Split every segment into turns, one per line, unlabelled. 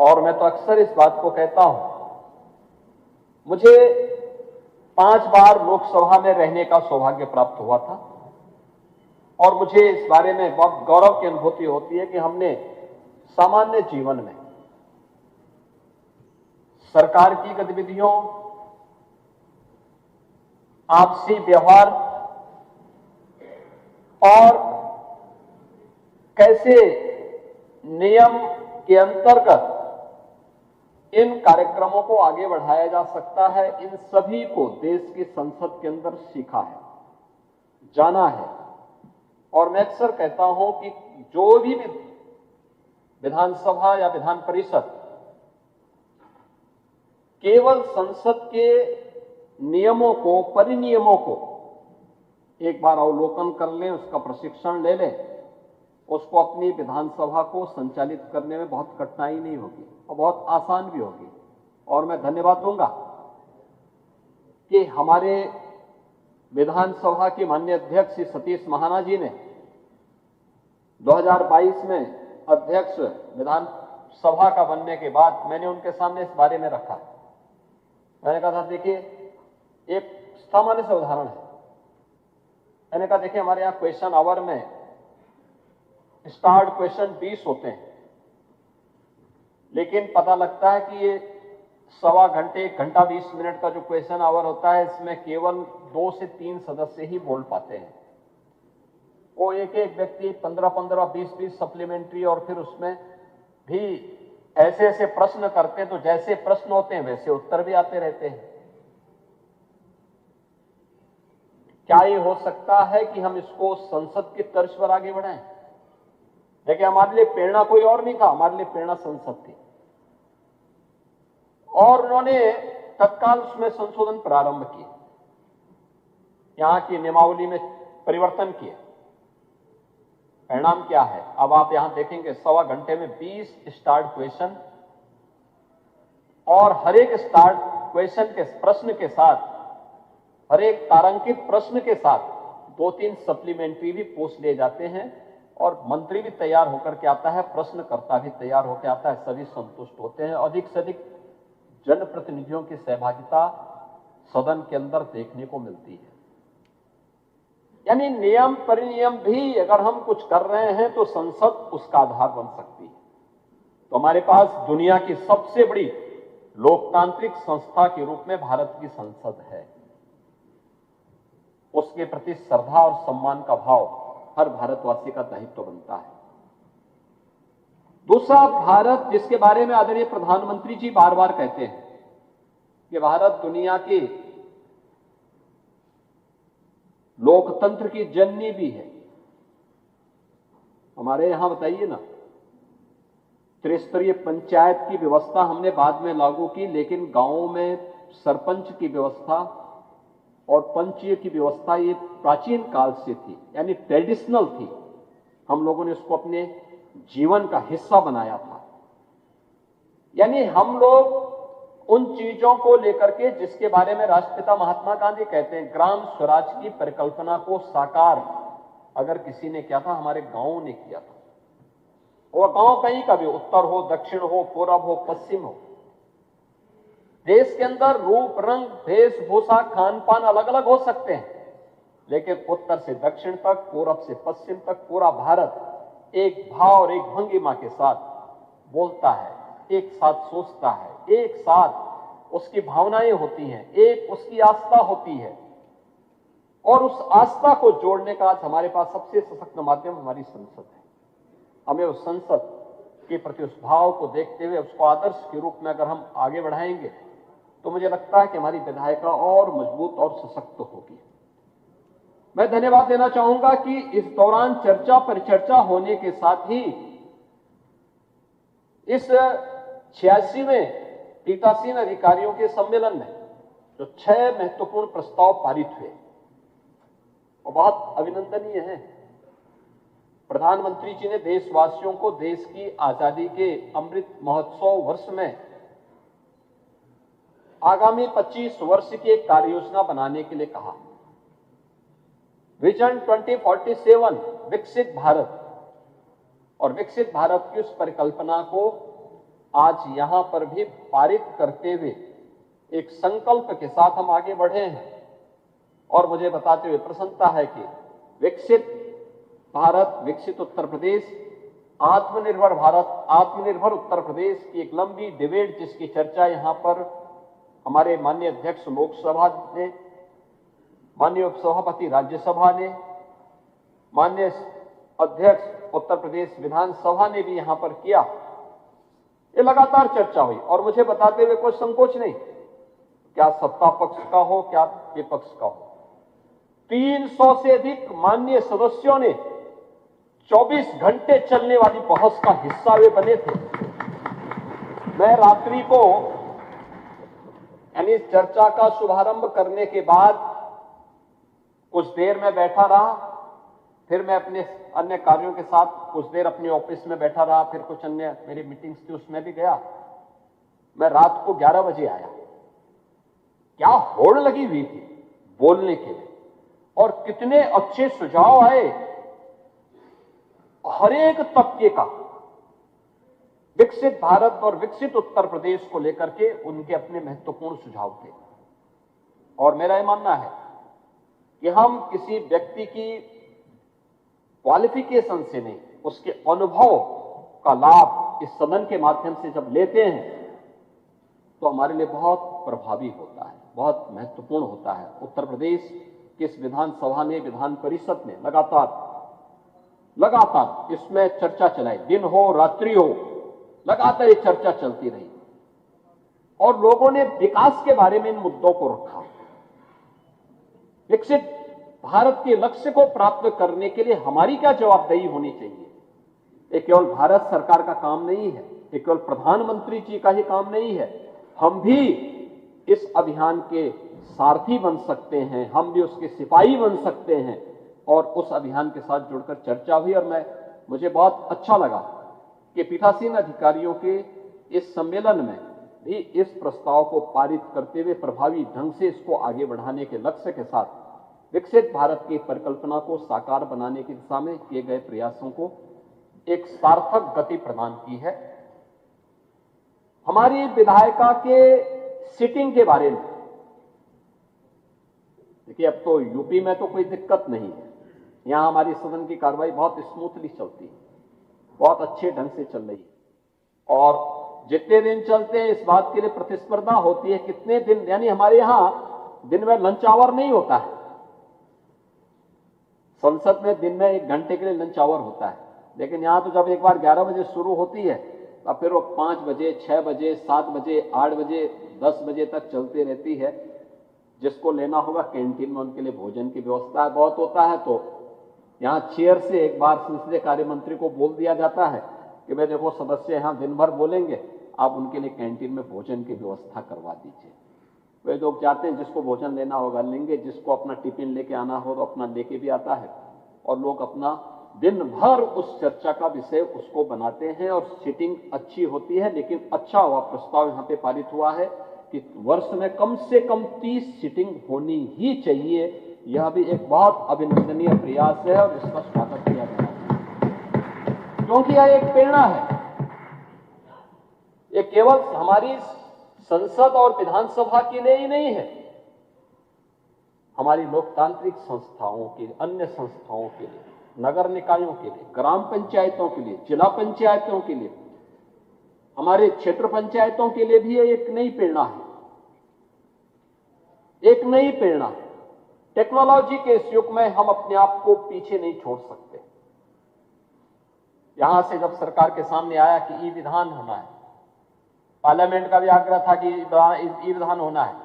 और मैं तो अक्सर इस बात को कहता हूं, मुझे 5 बार लोकसभा में रहने का सौभाग्य प्राप्त हुआ था और मुझे इस बारे में बहुत गौरव की अनुभूति होती है कि हमने सामान्य जीवन में सरकार की गतिविधियों, आपसी व्यवहार और कैसे नियम के अंतर्गत इन कार्यक्रमों को आगे बढ़ाया जा सकता है, इन सभी को देश की संसद के अंदर सीखा है, जाना है। और मैं अक्सर कहता हूं कि जो भी विधानसभा या विधान परिषद केवल संसद के नियमों को, परिनियमों को एक बार अवलोकन कर लें, उसका प्रशिक्षण ले लें, उसको अपनी विधानसभा को संचालित करने में बहुत कठिनाई नहीं होगी और बहुत आसान भी होगी। और मैं धन्यवाद दूंगा कि हमारे विधानसभा के माननीय अध्यक्ष श्री सतीश महाना जी ने 2022 में अध्यक्ष विधानसभा का बनने के बाद मैंने उनके सामने इस बारे में रखा। मैंने कहा था, देखिए, एक सामान्य सा उदाहरण है। मैंने कहा, देखिए, हमारे यहां क्वेश्चन आवर में स्टार्ट क्वेश्चन 20 होते हैं, लेकिन पता लगता है कि ये सवा घंटे, 1 घंटा 20 मिनट का जो क्वेश्चन आवर होता है, इसमें केवल 2 से 3 सदस्य ही बोल पाते हैं। वो एक एक व्यक्ति 15-15, 20-20 सप्लीमेंट्री, और फिर उसमें भी ऐसे ऐसे प्रश्न करते हैं, तो जैसे प्रश्न होते हैं वैसे उत्तर भी आते रहते हैं। क्या ये हो सकता है कि हम इसको संसद की तर्ज पर आगे बढ़ाएं? देखिए, हमारे लिए प्रेरणा कोई और नहीं था, हमारे लिए प्रेरणा संसद थी, और उन्होंने तत्काल उसमें संशोधन प्रारंभ किए, यहां की नियमावली में परिवर्तन किए। परिणाम क्या है? अब आप यहां देखेंगे, सवा घंटे में 20 स्टार्ट क्वेश्चन, और हर एक स्टार्ट क्वेश्चन के प्रश्न के साथ, हर एक तारांकित प्रश्न के साथ 2-3 सप्लीमेंट्री भी पूछ लिए जाते हैं, और मंत्री भी तैयार होकर के आता है, प्रश्नकर्ता भी तैयार होकर आता है, सभी संतुष्ट होते हैं। अधिक से अधिक जनप्रतिनिधियों की सहभागिता सदन के अंदर देखने को मिलती है। यानी नियम परिनियम भी अगर हम कुछ कर रहे हैं तो संसद उसका आधार बन सकती है। तो हमारे पास दुनिया की सबसे बड़ी लोकतांत्रिक संस्था के रूप में भारत की संसद है। उसके प्रति श्रद्धा और सम्मान का भाव हर भारतवासी का दायित्व बनता है। दूसरा, भारत, जिसके बारे में आदरणीय प्रधानमंत्री जी बार बार कहते हैं कि भारत दुनिया की लोकतंत्र की जननी भी है। हमारे यहां बताइए ना, त्रिस्तरीय पंचायत की व्यवस्था हमने बाद में लागू की, लेकिन गांवों में सरपंच की व्यवस्था और पंचीय की व्यवस्था ये प्राचीन काल से थी, यानी ट्रेडिशनल थी। हम लोगों ने उसको अपने जीवन का हिस्सा बनाया था। यानी हम लोग उन चीजों को लेकर के, जिसके बारे में राष्ट्रपिता महात्मा गांधी कहते हैं, ग्राम स्वराज की परिकल्पना को साकार अगर किसी ने किया था, हमारे गांवों ने किया था। और गांव कहीं का भी, उत्तर हो, दक्षिण हो, पूरब हो, पश्चिम हो, देश के अंदर रूप, रंग, वेशभूषा, खान पान अलग अलग हो सकते हैं, लेकिन उत्तर से दक्षिण तक, पूरब से पश्चिम तक पूरा भारत एक भाव और एक भंगिमा के साथ बोलता है, एक साथ सोचता है, एक साथ उसकी भावनाएं होती हैं, एक उसकी आस्था होती है। और उस आस्था को जोड़ने का आज हमारे पास सबसे सशक्त माध्यम हमारी संसद है। हमें उस संसद के प्रति उस भाव को देखते हुए उसको आदर्श के रूप में अगर हम आगे बढ़ाएंगे, तो मुझे लगता है कि हमारी विधायिका और मजबूत और सशक्त होगी। मैं धन्यवाद देना चाहूंगा कि इस दौरान चर्चा परिचर्चा होने के साथ ही इस 86वें पीठासीन अधिकारियों के सम्मेलन में जो 6 महत्वपूर्ण प्रस्ताव पारित हुए, वो बहुत अभिनंदनीय है। प्रधानमंत्री जी ने देशवासियों को देश की आजादी के अमृत महोत्सव वर्ष में आगामी 25 वर्ष की एक कार्य योजना बनाने के लिए कहा। विजन 2047 विकसित भारत, और विकसित भारत की उस परिकल्पना को आज यहां पर भी पारित करते हुए एक संकल्प के साथ हम आगे बढ़े हैं। और मुझे बताते हुए प्रसन्नता है कि विकसित भारत, विकसित उत्तर प्रदेश, आत्मनिर्भर भारत, आत्मनिर्भर उत्तर प्रदेश की एक लंबी डिबेट जिसकी चर्चा यहां पर हमारे माननीय अध्यक्ष लोकसभा ने, माननीय उपसभापति राज्यसभा ने, माननीय अध्यक्ष उत्तर प्रदेश विधानसभा ने भी यहां पर किया, ये लगातार चर्चा हुई। और मुझे बताते हुए कोई संकोच नहीं, क्या सत्ता पक्ष का हो क्या विपक्ष का हो, 300 से अधिक माननीय सदस्यों ने 24 घंटे चलने वाली बहस का हिस्सा वे बने थे। मैं रात्रि को यानी चर्चा का शुभारंभ करने के बाद कुछ देर में बैठा रहा, फिर मैं अपने अन्य कार्यों के साथ कुछ देर अपने ऑफिस में बैठा रहा, फिर कुछ अन्य मेरी मीटिंग्स थी उसमें भी गया। मैं रात को 11 बजे आया। क्या होड़ लगी हुई थी बोलने के लिए, और कितने अच्छे सुझाव आए हर एक तबके का। विकसित भारत और विकसित उत्तर प्रदेश को लेकर के उनके अपने महत्वपूर्ण सुझाव थे। और मेरा यह मानना है कि हम किसी व्यक्ति की क्वालिफिकेशन से नहीं, उसके अनुभव का लाभ इस सदन के माध्यम से जब लेते हैं तो हमारे लिए बहुत प्रभावी होता है, बहुत महत्वपूर्ण होता है। उत्तर प्रदेश की इस विधानसभा ने, विधान परिषद ने लगातार इसमें चर्चा चलाई, दिन हो रात्रि हो, लगातार ये चर्चा चलती रही। और लोगों ने विकास के बारे में इन मुद्दों को रखा। विकसित भारत के लक्ष्य को प्राप्त करने के लिए हमारी क्या जवाबदेही होनी चाहिए, ये केवल भारत सरकार का काम नहीं है, ये केवल प्रधानमंत्री जी का ही काम नहीं है। हम भी इस अभियान के सारथी बन सकते हैं, हम भी उसके सिपाही बन सकते हैं। और उस अभियान के साथ जुड़कर चर्चा हुई और मुझे बहुत अच्छा लगा कि पीठासीन अधिकारियों के इस सम्मेलन में भी इस प्रस्ताव को पारित करते हुए प्रभावी ढंग से इसको आगे बढ़ाने के लक्ष्य के साथ विकसित भारत की परिकल्पना को साकार बनाने की दिशा में किए गए प्रयासों को एक सार्थक गति प्रदान की है। हमारी विधायिका के सिटिंग के बारे में देखिए, अब तो यूपी में तो कोई दिक्कत नहीं है, यहां हमारी सदन की कार्रवाई बहुत स्मूथली चलती है, बहुत अच्छे ढंग से चल रही है। और जितने दिन चलते हैं इस बात के लिए प्रतिस्पर्धा होती है कितने दिन, यानी हमारे यहां दिन में लंच आवर नहीं होता है। संसद में दिन में 1 घंटे के लिए लंच आवर होता है, लेकिन यहां तो जब एक बार 11 बजे शुरू होती है तब फिर वो 5 बजे, 6 बजे, 7 बजे, 8 बजे, 10 बजे तक चलती रहती है। जिसको लेना होगा कैंटीन में उनके लिए भोजन की व्यवस्था बहुत होता है। तो यहां चेयर से एक बार संसदीय कार्य मंत्री को बोल दिया जाता है कि भाई देखो, सदस्य यहां दिन भर बोलेंगे, आप उनके लिए कैंटीन में भोजन की व्यवस्था करवा दीजिए। वे लोग जाते हैं, जिसको भोजन लेना होगा लेंगे, जिसको अपना टिफिन लेके आना हो तो अपना लेके भी आता है। और लोग अपना दिन भर उस चर्चा का विषय उसको बनाते हैं और सीटिंग अच्छी होती है। लेकिन अच्छा हुआ प्रस्ताव यहां पे पारित हुआ है कि वर्ष में कम से कम 30 सीटिंग होनी ही चाहिए। यह भी एक बहुत अभिनंदनीय प्रयास है और इसका स्वागत किया गया है, क्योंकि यह एक प्रेरणा है। ये केवल हमारी संसद और विधानसभा के लिए ही नहीं है, हमारी लोकतांत्रिक संस्थाओं के लिए, अन्य संस्थाओं के लिए, नगर निकायों के लिए, ग्राम पंचायतों के लिए, जिला पंचायतों के लिए, हमारे क्षेत्र पंचायतों के लिए भी एक नई प्रेरणा है, एक नई प्रेरणा है। टेक्नोलॉजी के इस युग में हम अपने आप को पीछे नहीं छोड़ सकते। यहां से जब सरकार के सामने आया कि ई विधान होना है, पार्लियामेंट का भी आग्रह था कि ई विधान होना है,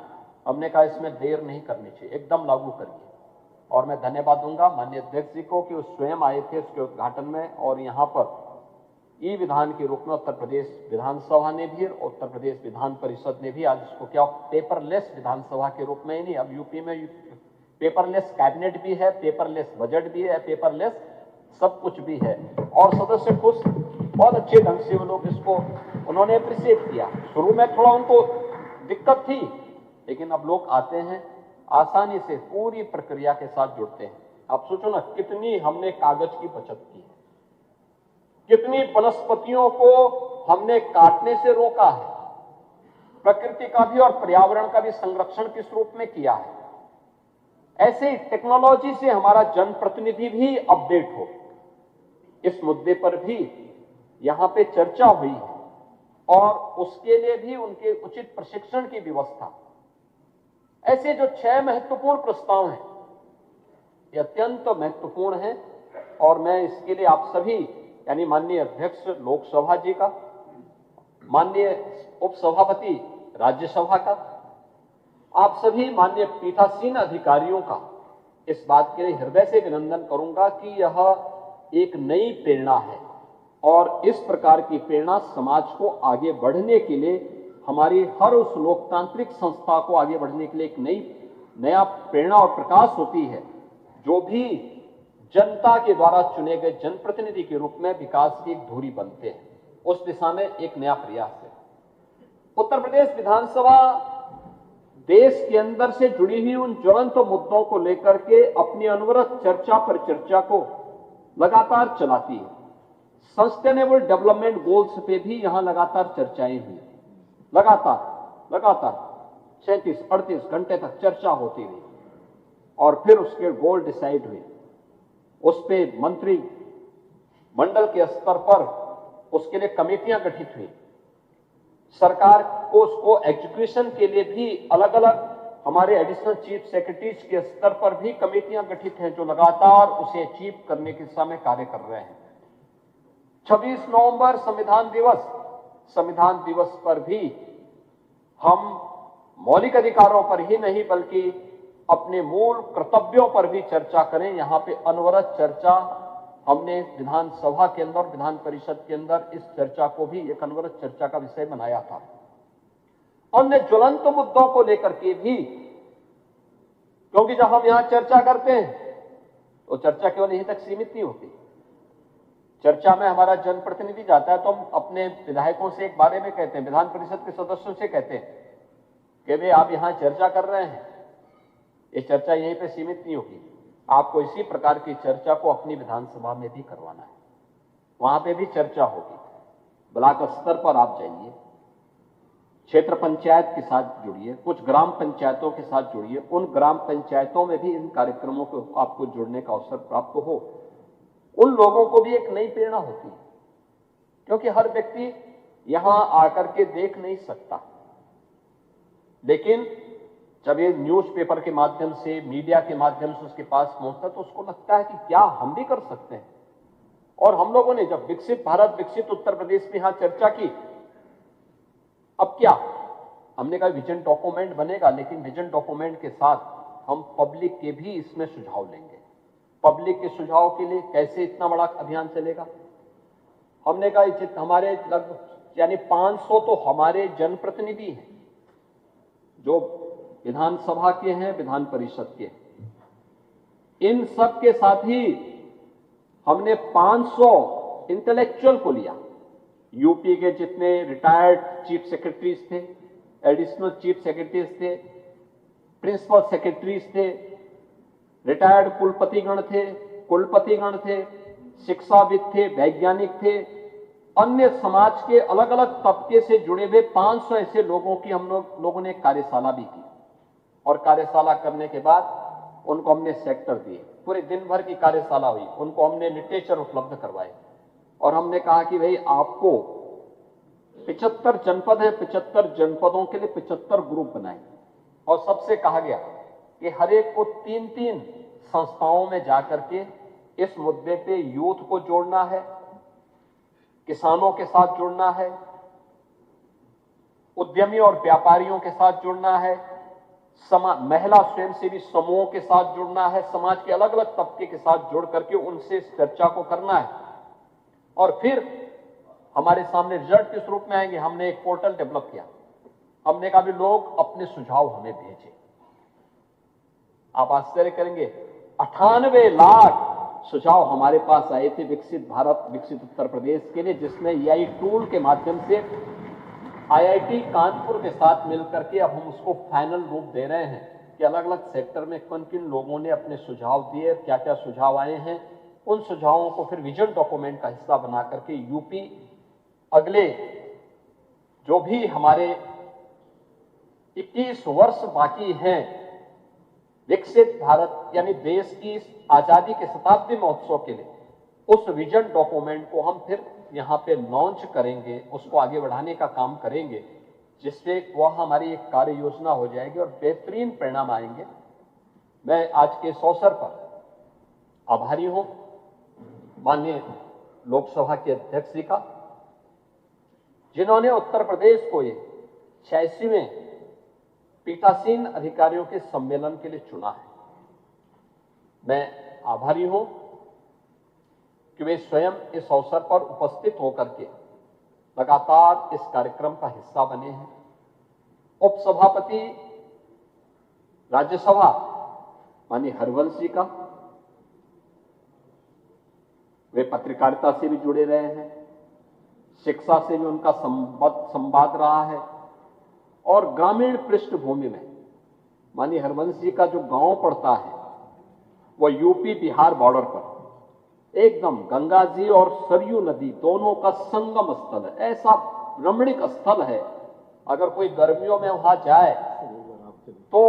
हमने कहा इसमें देर नहीं करनी चाहिए, एकदम लागू करिए। और मैं धन्यवाद दूंगा माननीय अध्यक्ष जी को कि वो स्वयं आए थे उसके उद्घाटन में। और यहां पर ई विधान के रूप में उत्तर प्रदेश विधानसभा ने भी और उत्तर प्रदेश विधान परिषद ने भी आज इसको क्या पेपरलेस विधानसभा के रूप में ही नहीं, अब यूपी में पेपरलेस कैबिनेट भी है, पेपरलेस बजट भी है, पेपरलेस सब कुछ भी है। और सदस्य खुश, बहुत अच्छे ढंग से वो लोग इसको उन्होंने अप्रिशिएट किया। शुरू में थोड़ा उनको दिक्कत थी, लेकिन अब लोग आते हैं, आसानी से पूरी प्रक्रिया के साथ जुड़ते हैं। आप सोचो ना, कितनी हमने कागज की बचत की है। कितनी वनस्पतियों को हमने काटने से रोका है, प्रकृति का भी और पर्यावरण का भी संरक्षण किस रूप में किया है। ऐसे टेक्नोलॉजी से हमारा जनप्रतिनिधि भी अपडेट हो, इस मुद्दे पर भी यहां पे चर्चा हुई है और उसके लिए भी उनके उचित प्रशिक्षण की व्यवस्था। ऐसे जो 6 महत्वपूर्ण प्रस्ताव हैं, ये अत्यंत महत्वपूर्ण हैं और मैं इसके लिए आप सभी यानी माननीय अध्यक्ष लोकसभा जी का, माननीय उपसभापति राज्यसभा का, आप सभी माननीय पीठासीन अधिकारियों का इस बात के लिए हृदय से अभिनंदन करूंगा कि यह एक नई प्रेरणा है और इस प्रकार की प्रेरणा समाज को आगे बढ़ने के लिए, हमारी हर उस लोकतांत्रिक संस्था को आगे बढ़ने के लिए एक नया प्रेरणा और प्रकाश होती है, जो भी जनता के द्वारा चुने गए जनप्रतिनिधि के रूप में विकास की एक धुरी बनते हैं। उस दिशा में एक नया प्रयास है। उत्तर प्रदेश विधानसभा देश के अंदर से जुड़ी हुई उन ज्वलंत मुद्दों को लेकर के अपनी अनवरत चर्चा पर चर्चा को लगातार चलाती है। सस्टेनेबल डेवलपमेंट गोल्स पे भी यहां लगातार चर्चाएं हुई, लगातार 37-38 घंटे तक चर्चा होती रही और फिर उसके गोल डिसाइड हुए। उस पे मंत्री मंडल के स्तर पर उसके लिए कमेटियां गठित हुई। सरकार को उसको एग्जीक्यूशन के लिए भी अलग अलग हमारे एडिशनल चीफ सेक्रेटरीज के स्तर पर भी कमेटियां गठित हैं, जो लगातार उसे अचीव करने की दिशा में कार्य कर रहे हैं। 26 नवंबर संविधान दिवस पर भी हम मौलिक अधिकारों पर ही नहीं बल्कि अपने मूल कर्तव्यों पर भी चर्चा करें। यहां पे अनवरत चर्चा हमने विधानसभा के अंदर, विधान परिषद के अंदर इस चर्चा को भी एक अनवरत चर्चा का विषय बनाया था। अन्य ज्वलंत मुद्दों को लेकर के भी, क्योंकि जब हम यहां चर्चा करते हैं तो चर्चा केवल यहीं तक सीमित नहीं होती। चर्चा में हमारा जनप्रतिनिधि जाता है तो हम अपने विधायकों से एक बारे में कहते हैं, विधान परिषद के सदस्यों से कहते हैं कि भाई आप यहां चर्चा कर रहे हैं, ये चर्चा यहीं पे सीमित नहीं होगी, आपको इसी प्रकार की चर्चा को अपनी विधानसभा में भी करवाना है, वहां पे भी चर्चा होगी। ब्लॉक स्तर पर आप जाइए, क्षेत्र पंचायत के साथ जुड़िए, कुछ ग्राम पंचायतों के साथ जुड़िए, उन ग्राम पंचायतों में भी इन कार्यक्रमों को आपको जुड़ने का अवसर प्राप्त हो। उन लोगों को भी एक नई प्रेरणा होती है, क्योंकि हर व्यक्ति यहां आकर के देख नहीं सकता, लेकिन जब ये न्यूज़पेपर के माध्यम से, मीडिया के माध्यम से उसके पास पहुंचता तो उसको लगता है कि क्या हम भी कर सकते हैं। और हम लोगों ने जब विकसित भारत, विकसित उत्तर प्रदेश में यहां चर्चा की, अब क्या हमने कहा विजन डॉक्यूमेंट बनेगा, लेकिन विजन डॉक्यूमेंट के साथ हम पब्लिक के भी इसमें सुझाव लेंगे। पब्लिक के सुझाव के लिए कैसे इतना बड़ा अभियान चलेगा। हमने कहा हमारे लगभग यानी 500 तो हमारे जनप्रतिनिधि हैं जो विधानसभा के हैं, विधान परिषद के। इन सब के साथ ही हमने 500 इंटेलेक्चुअल को लिया। यूपी के जितने रिटायर्ड चीफ सेक्रेटरीज थे, एडिशनल चीफ सेक्रेटरीज थे, प्रिंसिपल सेक्रेटरीज थे, रिटायर्ड कुलपतिगण थे, शिक्षाविद थे, वैज्ञानिक थे, अन्य समाज के अलग अलग तबके से जुड़े हुए 500 ऐसे लोगों की हम लोगों ने कार्यशाला भी की। और कार्यशाला करने के बाद उनको हमने सेक्टर दिए, पूरे दिन भर की कार्यशाला हुई, उनको हमने लिटरेचर उपलब्ध करवाए और हमने कहा कि भाई आपको 75 जनपद है, 75 जनपदों के लिए 75 ग्रुप बनाए और सबसे कहा गया कि हर एक को 3-3 संस्थाओं में जाकर के इस मुद्दे पे यूथ को जोड़ना है, किसानों के साथ जुड़ना है, उद्यमी और व्यापारियों के साथ जुड़ना है, महिला स्वयंसेवी समूहों के साथ जुड़ना है, समाज के अलग अलग तबके के साथ जुड़ करके उनसे इस चर्चा को करना है। और फिर हमारे सामने रिजल्ट किस रूप में आएंगे। हमने एक पोर्टल डेवलप किया, हमने कहा भी लोग अपने सुझाव हमें भेजें। आप आश्चर्य करेंगे, 98 लाख सुझाव हमारे पास आए थे विकसित भारत, विकसित उत्तर प्रदेश के लिए, जिसमें एआई टूल के माध्यम से आईआईटी कानपुर के साथ मिलकर के अब हम उसको फाइनल रूप दे रहे हैं कि अलग अलग सेक्टर में किन किन लोगों ने अपने सुझाव दिए, क्या क्या सुझाव आए हैं, उन सुझावों को फिर विजन डॉक्यूमेंट का हिस्सा बना करके यूपी अगले जो भी हमारे 21 वर्ष बाकी हैं विकसित भारत यानी देश की आजादी के शताब्दी महोत्सव के लिए, उस विजन डॉक्यूमेंट को हम फिर यहां पे लॉन्च करेंगे, उसको आगे बढ़ाने का काम करेंगे, जिससे वह हमारी एक कार्य योजना हो जाएगी और बेहतरीन परिणाम आएंगे। मैं आज के इस अवसर पर आभारी हूं माननीय लोकसभा के अध्यक्ष जी का, जिन्होंने उत्तर प्रदेश को ये 86वें पीठासीन अधिकारियों के सम्मेलन के लिए चुना है। मैं आभारी हूं कि वे स्वयं इस अवसर पर उपस्थित होकर के लगातार इस कार्यक्रम का हिस्सा बने हैं। उपसभापति राज्यसभा माननीय हरवंश जी का, वे पत्रकारिता से भी जुड़े रहे हैं, शिक्षा से भी उनका संवाद रहा है और ग्रामीण पृष्ठभूमि में माननीय हरवंश जी का जो गांव पड़ता है वो यूपी बिहार बॉर्डर पर एकदम गंगा जी और सरयू नदी दोनों का संगम स्थल है। ऐसा रमणीक स्थल है, अगर कोई गर्मियों में वहां जाए तो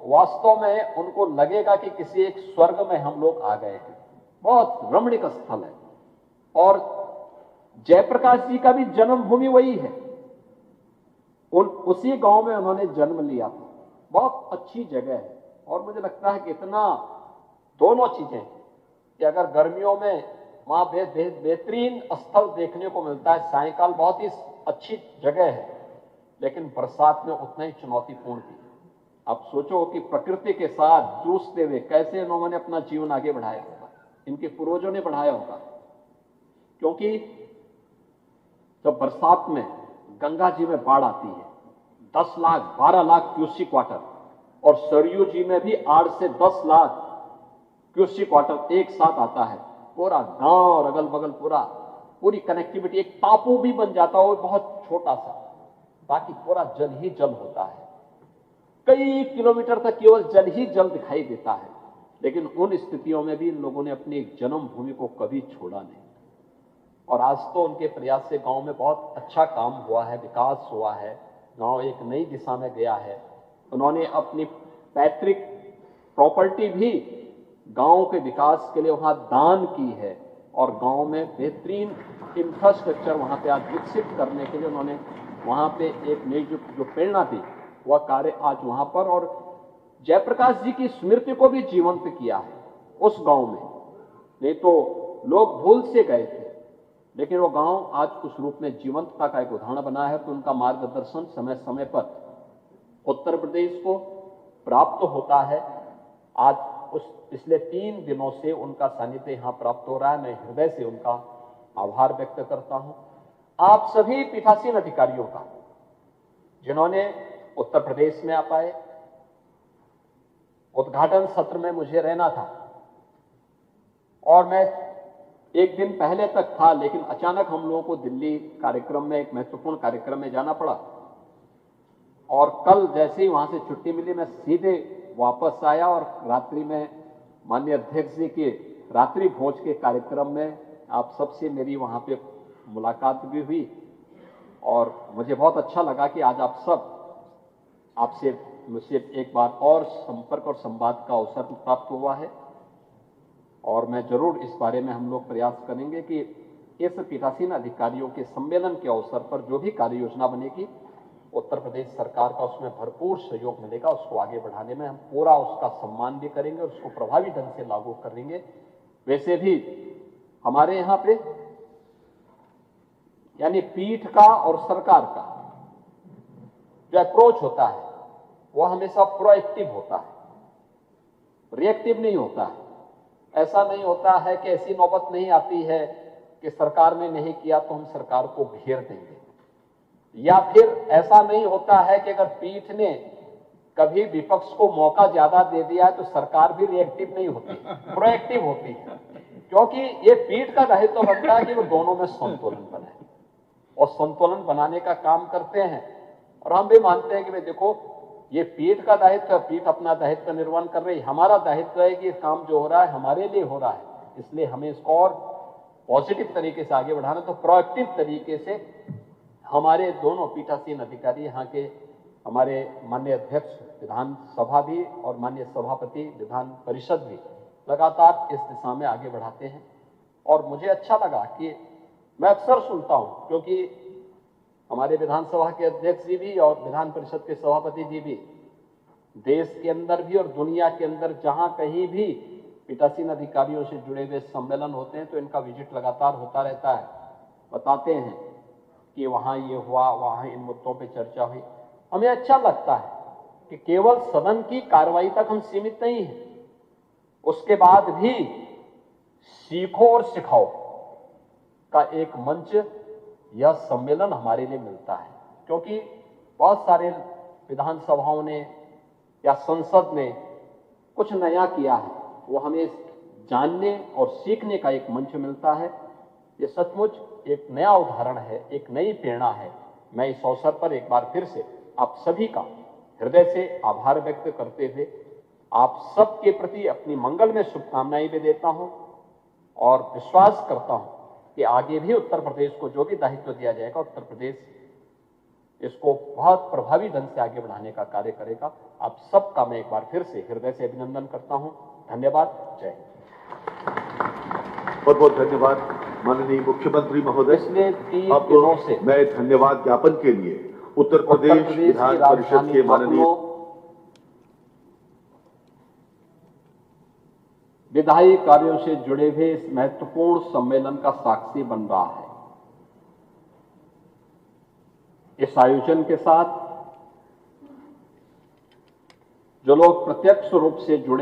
वास्तव में उनको लगेगा कि किसी एक स्वर्ग में हम लोग आ गए हैं। बहुत रमणीक स्थल है। और जयप्रकाश जी का भी जन्मभूमि वही है, उसी गांव में उन्होंने जन्म लिया था। बहुत अच्छी जगह है और मुझे लगता है कि इतना दोनों चीजें कि अगर गर्मियों में वहां बेहतरीन स्थल देखने को मिलता है, सायकाल बहुत ही अच्छी जगह है, लेकिन बरसात में उतना ही चुनौतीपूर्ण भी। आप सोचो कि प्रकृति के साथ जूझते हुए कैसे इन्होंने अपना जीवन आगे बढ़ाया होगा, इनके पूर्वजों ने बढ़ाया होगा। क्योंकि जब बरसात में गंगा जी में बाढ़ आती है 10 लाख 12 लाख क्यूसिक वाटर, और सरयू जी में भी 8 से 10 लाख क्यूसिक वाटर एक साथ आता है, पूरा गांव और अगल बगल पूरी कनेक्टिविटी, एक टापू भी बन जाता है, वो बहुत छोटा सा, बाकी पूरा जल ही जल होता है। कई किलोमीटर तक केवल जल ही जल दिखाई देता है। लेकिन उन स्थितियों में भी इन लोगों ने अपनी जन्मभूमि को कभी छोड़ा नहीं। और आज तो उनके प्रयास से गांव में बहुत अच्छा काम हुआ है, विकास हुआ है, गांव एक नई दिशा में गया है। उन्होंने अपनी पैतृक प्रॉपर्टी भी गांव के विकास के लिए वहां दान की है और गांव में बेहतरीन इंफ्रास्ट्रक्चर वहां पे आज विकसित करने के लिए उन्होंने वहां पे एक नई जो प्रेरणा थी वह कार्य आज वहां पर, और जयप्रकाश जी की स्मृति को भी जीवंत किया है उस गांव में। नहीं तो लोग भूल से गए थे, लेकिन वो गांव आज उस रूप में जीवंतता का एक उदाहरण बना है। तो उनका मार्गदर्शन समय समय पर उत्तर प्रदेश को प्राप्त होता है। आज उस पिछले 3 दिनों से उनका सानिध्य यहां प्राप्त हो रहा है। मैं हृदय से उनका आभार व्यक्त करता हूं। आप सभी पीठासीन अधिकारियों का, जिन्होंने उत्तर प्रदेश में आ पाए। उद्घाटन सत्र में मुझे रहना था और मैं एक दिन पहले तक था, लेकिन अचानक हम लोगों को दिल्ली कार्यक्रम में, एक महत्वपूर्ण कार्यक्रम में जाना पड़ा और कल जैसे ही वहां से छुट्टी मिली मैं सीधे वापस आया और रात्रि में माननीय अध्यक्ष जी के रात्रि भोज के कार्यक्रम में आप सबसे मेरी वहां पे मुलाकात भी हुई और मुझे बहुत अच्छा लगा कि आज आप सब आपसे मुझसे एक बार और संपर्क और संवाद का अवसर प्राप्त हुआ है। और मैं जरूर इस बारे में हम लोग प्रयास करेंगे कि इस पीठासीन अधिकारियों के सम्मेलन के अवसर पर जो भी कार्य योजना बनेगी, उत्तर प्रदेश सरकार का उसमें भरपूर सहयोग मिलेगा। उसको आगे बढ़ाने में हम पूरा उसका सम्मान भी करेंगे और उसको प्रभावी ढंग से लागू करेंगे। वैसे भी हमारे यहां पे यानी पीठ का और सरकार का जो अप्रोच होता है वह हमेशा प्रोएक्टिव होता है, रिएक्टिव नहीं होता है। ऐसा नहीं होता है कि ऐसी नौबत नहीं आती है कि सरकार ने नहीं किया तो हम सरकार को घेर देंगे, या फिर ऐसा नहीं होता है कि अगर पीठ ने कभी विपक्ष को मौका ज्यादा दे दिया है तो सरकार भी रिएक्टिव नहीं होती, प्रोएक्टिव होती है। क्योंकि ये पीठ का दायित्व तो बनता है कि वो दोनों में संतुलन बनाए और संतुलन बनाने का काम करते हैं। और हम भी मानते हैं कि भाई देखो, ये पीठ का दायित्व है, पीठ अपना दायित्व निर्वहन कर रही है। हमारा दायित्व है कि ये काम जो हो रहा है हमारे लिए हो रहा है, इसलिए हमें इसको और पॉजिटिव तरीके से आगे बढ़ाना, तो प्रोएक्टिव तरीके से हमारे दोनों पीठासीन अधिकारी, यहाँ के हमारे माननीय अध्यक्ष विधानसभा भी और माननीय सभापति विधान परिषद भी लगातार इस दिशा में आगे बढ़ाते हैं। और मुझे अच्छा लगा कि मैं अक्सर सुनता हूं, क्योंकि हमारे विधानसभा के अध्यक्ष जी भी और विधान परिषद के सभापति जी भी देश के अंदर भी और दुनिया के अंदर जहां कहीं भी पीठासीन अधिकारियों से जुड़े हुए सम्मेलन होते हैं तो इनका विजिट लगातार होता रहता है, बताते हैं कि वहां ये हुआ, वहां इन मुद्दों पे चर्चा हुई। हमें अच्छा लगता है कि केवल सदन की कार्रवाई तक हम सीमित नहीं हैं, उसके बाद भी सीखो और सिखाओ का एक मंच यह सम्मेलन हमारे लिए मिलता है, क्योंकि बहुत सारे विधानसभाओं ने या संसद ने कुछ नया किया है, वो हमें जानने और सीखने का एक मंच मिलता है। ये सचमुच एक नया उदाहरण है, एक नई प्रेरणा है। मैं इस अवसर पर एक बार फिर से आप सभी का हृदय से आभार व्यक्त करते हुए आप सबके प्रति अपनी मंगलमय शुभकामनाएं भी देता हूं और विश्वास करता हूं कि आगे भी उत्तर प्रदेश को जो भी दायित्व दिया जाएगा, उत्तर प्रदेश इसको बहुत प्रभावी ढंग से आगे बढ़ाने का कार्य करेगा। आप सबका मैं एक बार फिर से हृदय से अभिनंदन करता हूं। धन्यवाद। जय हिंद।
बहुत बहुत धन्यवाद माननीय मुख्यमंत्री महोदय।
पिछले 3 दिनों से
मैं धन्यवाद ज्ञापन के लिए उत्तर प्रदेश विधान परिषद के माननीय
विधायी कार्यों से जुड़े हुए इस महत्वपूर्ण सम्मेलन का साक्षी बन रहा है। इस आयोजन के साथ जो लोग प्रत्यक्ष रूप से जुड़े